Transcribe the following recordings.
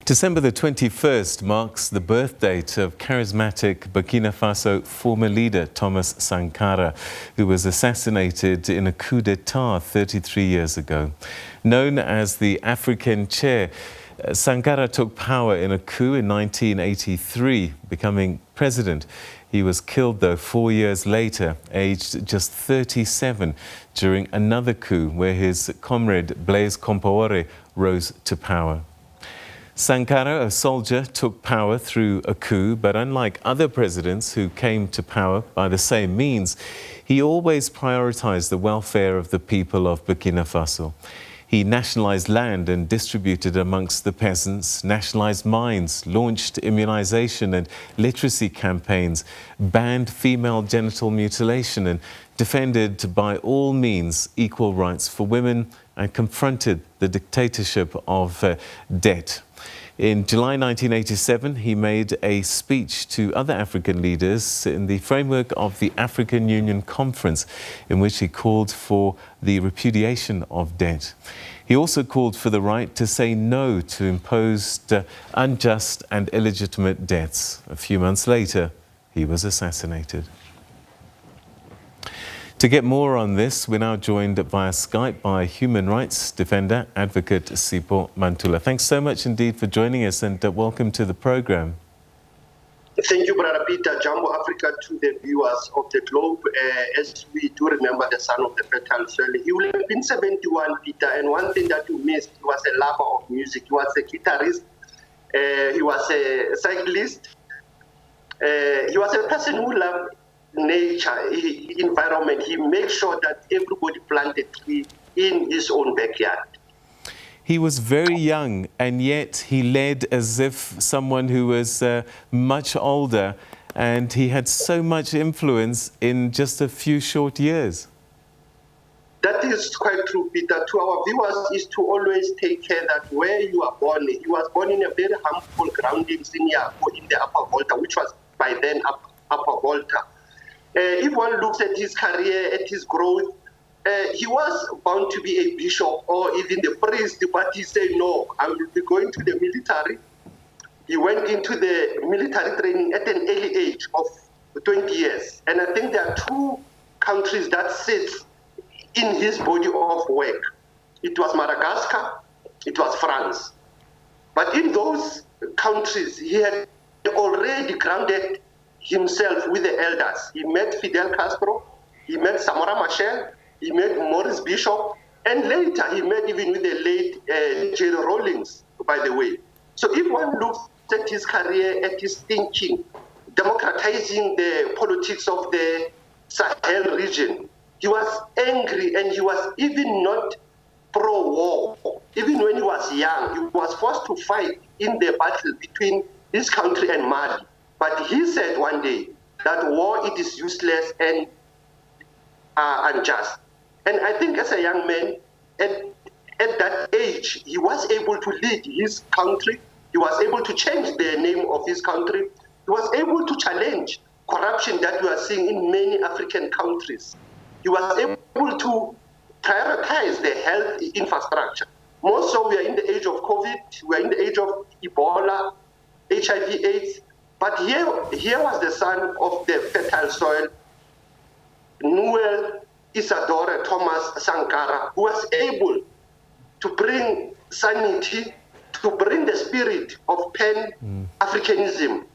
December the 21st marks the birth date of charismatic Burkina Faso former leader Thomas Sankara, who was assassinated in a coup d'etat 33 years ago. Known as the African chair, Sankara took power in a coup in 1983, becoming president. He was killed, though, 4 years later, aged just 37, during another coup where his comrade Blaise Compaoré rose to power. Sankara, a soldier, took power through a coup, but unlike other presidents who came to power by the same means, he always prioritized the welfare of the people of Burkina Faso. He nationalized land and distributed amongst the peasants, nationalized mines, launched immunization and literacy campaigns, banned female genital mutilation, and defended by all means equal rights for women, and confronted the dictatorship of debt. In July 1987, he made a speech to other African leaders in the framework of the African Union Conference, in which he called for the repudiation of debt. He also called for the right to say no to imposed unjust and illegitimate debts. A few months later, he was assassinated. To get more on this, we're now joined via Skype by human rights defender, advocate Sipho Mantula. Thanks so much indeed for joining us, and welcome to the program. Thank you, Brother Peter. Jambo Africa to the viewers of the globe. As we do remember the son of the fertile soil, he will have been 71, Peter, and one thing that you missed, he was a lover of music. He was a guitarist, he was a cyclist, he was a person who loved nature, environment. He made sure that everybody planted a tree in his own backyard. He was very young, and yet he led as if someone who was much older, and he had so much influence in just a few short years. That is quite true, Peter. To our viewers is to always take care that where you are born, he was born in a very humble groundings in the Upper Volta, which was by then Upper Volta. If one looks at his career, at his growth, he was bound to be a bishop or even the priest, but he said, no, I will be going to the military. He went into the military training at an early age of 20 years. And I think there are two countries that sit in his body of work. It was Madagascar, it was France. But in those countries, he had already grounded himself with the elders. He met Fidel Castro, he met Samora Machel, he met Maurice Bishop, and later he met even with the late Jerry Rawlings, by the way. So if one looks at his career, at his thinking, democratizing the politics of the Sahel region, he was angry, and he was even not pro-war. Even when he was young, he was forced to fight in the battle between his country and Mali. But he said one day that war, it is useless and unjust. And I think as a young man, at that age, he was able to lead his country. He was able to change the name of his country. He was able to challenge corruption that we are seeing in many African countries. He was able to prioritize the health infrastructure. More so, we are in the age of COVID, we are in the age of Ebola, HIV/AIDS. But here was the son of the fertile soil, Noel Isadore Thomas Sankara, who was able to bring sanity, to bring the spirit of Pan-Africanism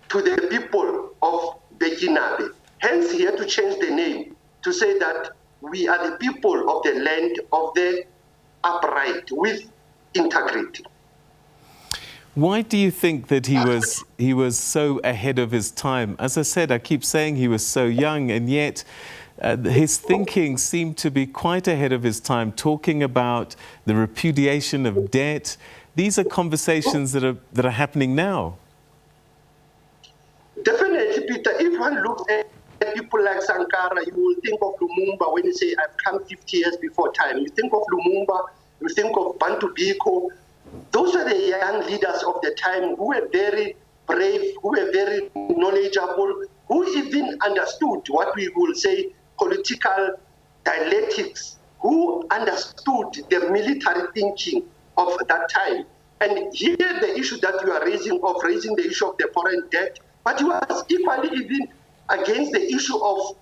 to the people of Burkina. Hence, he had to change the name to say that we are the people of the land of the upright with integrity. Why do you think that he was so ahead of his time? As I said, I keep saying he was so young, and yet his thinking seemed to be quite ahead of his time, talking about the repudiation of debt. These are conversations that are happening now. Definitely, Peter. If one looks at people like Sankara, you will think of Lumumba when you say, I've come 50 years before time. You think of Lumumba, you think of Bantu Biko. Those were the young leaders of the time who were very brave, who were very knowledgeable, who even understood what we will say political dialectics, who understood the military thinking of that time. And here the issue that you are raising the issue of the foreign debt, but he was equally even against the issue of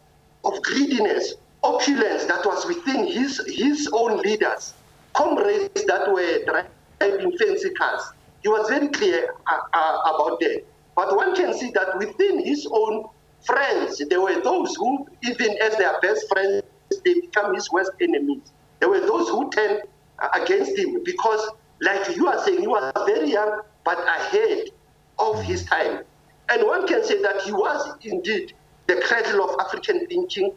greediness, opulence that was within his own leaders, comrades that were driving fancy cars. He was very clear about that. But one can see that within his own friends, there were those who, even as their best friends, they become his worst enemies. There were those who turned against him because, like you are saying, he was very young but ahead of his time. And one can say that he was indeed the cradle of African thinking,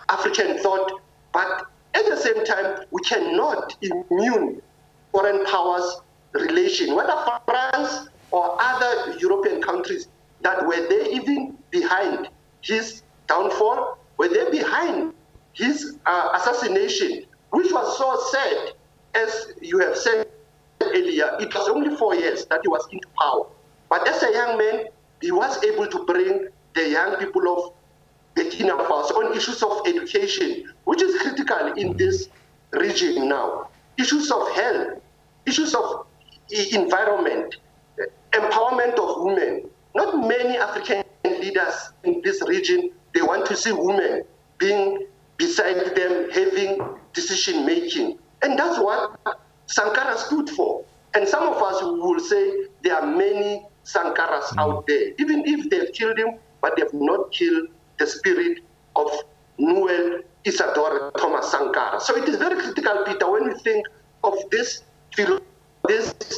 African thought, but at the same time, we cannot immune foreign powers' relation, whether France or other European countries, that were they even behind his downfall, were they behind his assassination, which was so sad, as you have said earlier. It was only 4 years that he was into power. But as a young man, he was able to bring the young people of Burkina Faso on issues of education, which is critical in this region now, issues of health, issues of environment, empowerment of women. Not many African leaders in this region, they want to see women being beside them, having decision-making. And that's what Sankara stood for. And some of us will say there are many Sankaras out there, even if they've killed him, but they've not killed the spirit of Noel Isadora Thomas Sankara. So it is very critical, Peter, when we think of this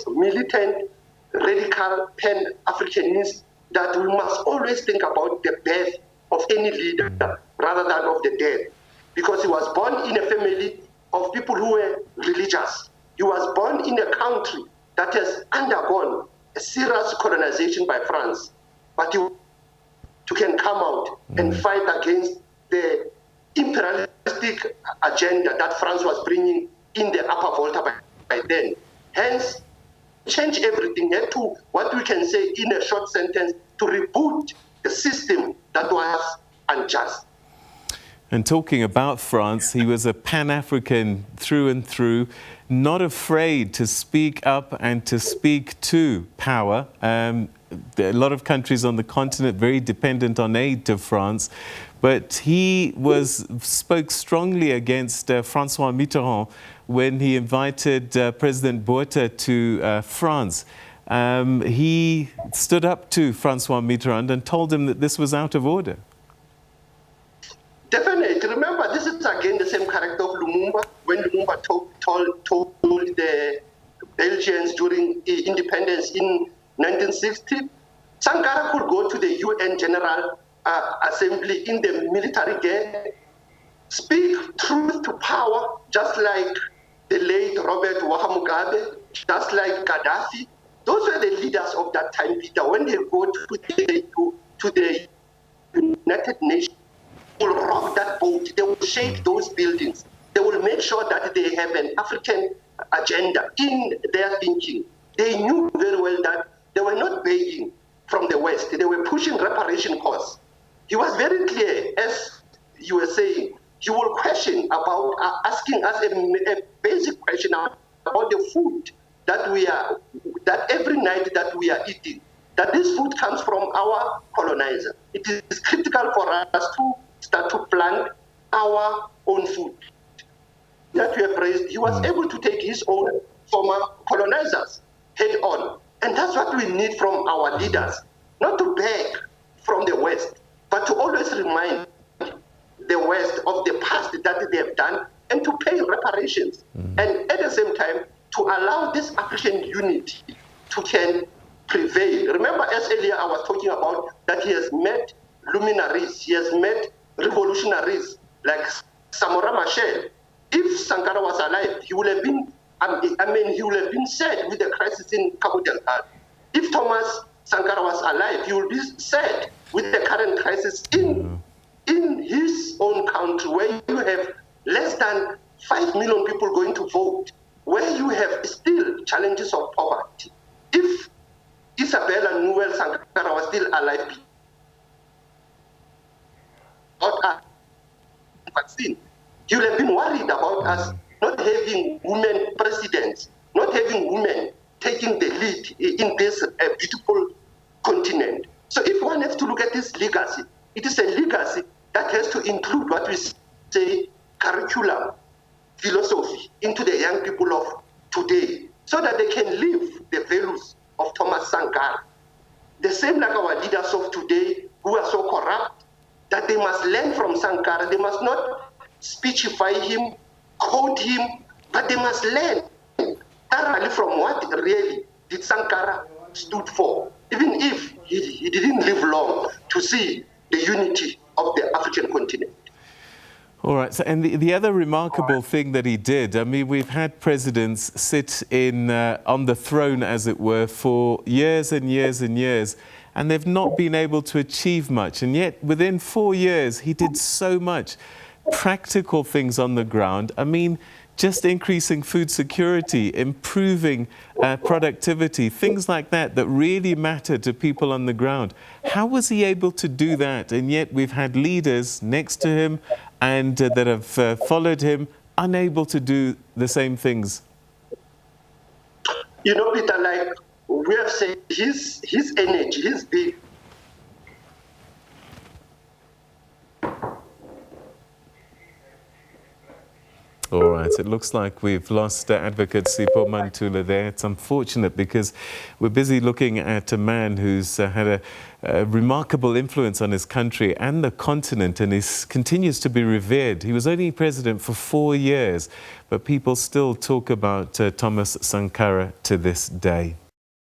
militant, radical pan-Africanist, that we must always think about the birth of any leader rather than of the death. Because he was born in a family of people who were religious. He was born in a country that has undergone a serious colonization by France. But you can come out and fight against the imperialistic agenda that France was bringing in the Upper Volta by then. Hence, change everything to what we can say in a short sentence, to reboot the system that was unjust. And talking about France, he was a Pan-African through and through, not afraid to speak up and to speak to power. There are a lot of countries on the continent very dependent on aid to France, but he spoke strongly against François Mitterrand when he invited President Botha to France. He stood up to François Mitterrand and told him that this was out of order. Definitely. Remember, this is again the same character of Lumumba. When Lumumba told the Belgians during independence in 1960, Sankara could go to the UN General Assembly in the military gear, speak truth to power, just like the late Robert Mugabe, just like Gaddafi. Those were the leaders of that time, Peter. When they go to the United Nations, they will rock that boat, they will shake those buildings, they will make sure that they have an African agenda in their thinking. They knew very well that they were not begging from the West, they were pushing reparation costs. He was very clear, as you were saying. He will question about asking us a basic question about the food that every night that we are eating, that this food comes from our colonizer. It is critical for us to start to plant our own food that we have raised. He was able to take his own former colonizers head on. And that's what we need from our leaders, not to beg from the West, but to always remind the West of the past that they have done and to pay reparations. And at the same time, to allow this African unity to can prevail. Remember, as earlier I was talking about that he has met luminaries, he has met revolutionaries like Samora Machel. If Sankara was alive, he would have been, he would have been sad with the crisis in Cabo Delgado. If Thomas Sankara was alive, he would be sad with the current crisis in his own country, where you have less than 5 million people going to vote, where you have still challenges of poverty. If Isabella Noel Sankara was still alive, about vaccine, he would have been worried about us not having women presidents, not having women taking the lead in this beautiful continent. So if one has to look at this legacy, it is a legacy that has to include what we say curriculum, philosophy into the young people of today, so that they can live the values of Thomas Sankara. The same like our leaders of today who are so corrupt that they must learn from Sankara. They must not speechify him, quote him, but they must learn thoroughly from what really did Sankara stood for, even if he didn't live long to see the unity of the African continent. All right. So, and the other remarkable thing that he did, I mean, we've had presidents sit on the throne, as it were, for years and years and years, and they've not been able to achieve much. And yet, within 4 years, he did so much practical things on the ground. I mean, just increasing food security, improving productivity, things like that, that really matter to people on the ground. How was he able to do that? And yet we've had leaders next to him and that have followed him, unable to do the same things. You know, Peter, like we have said, his energy, his big. All right, it looks like we've lost Advocate Sipho Mantula there. It's unfortunate because we're busy looking at a man who's had a remarkable influence on his country and the continent, and continues to be revered. He was only president for 4 years, but people still talk about Thomas Sankara to this day.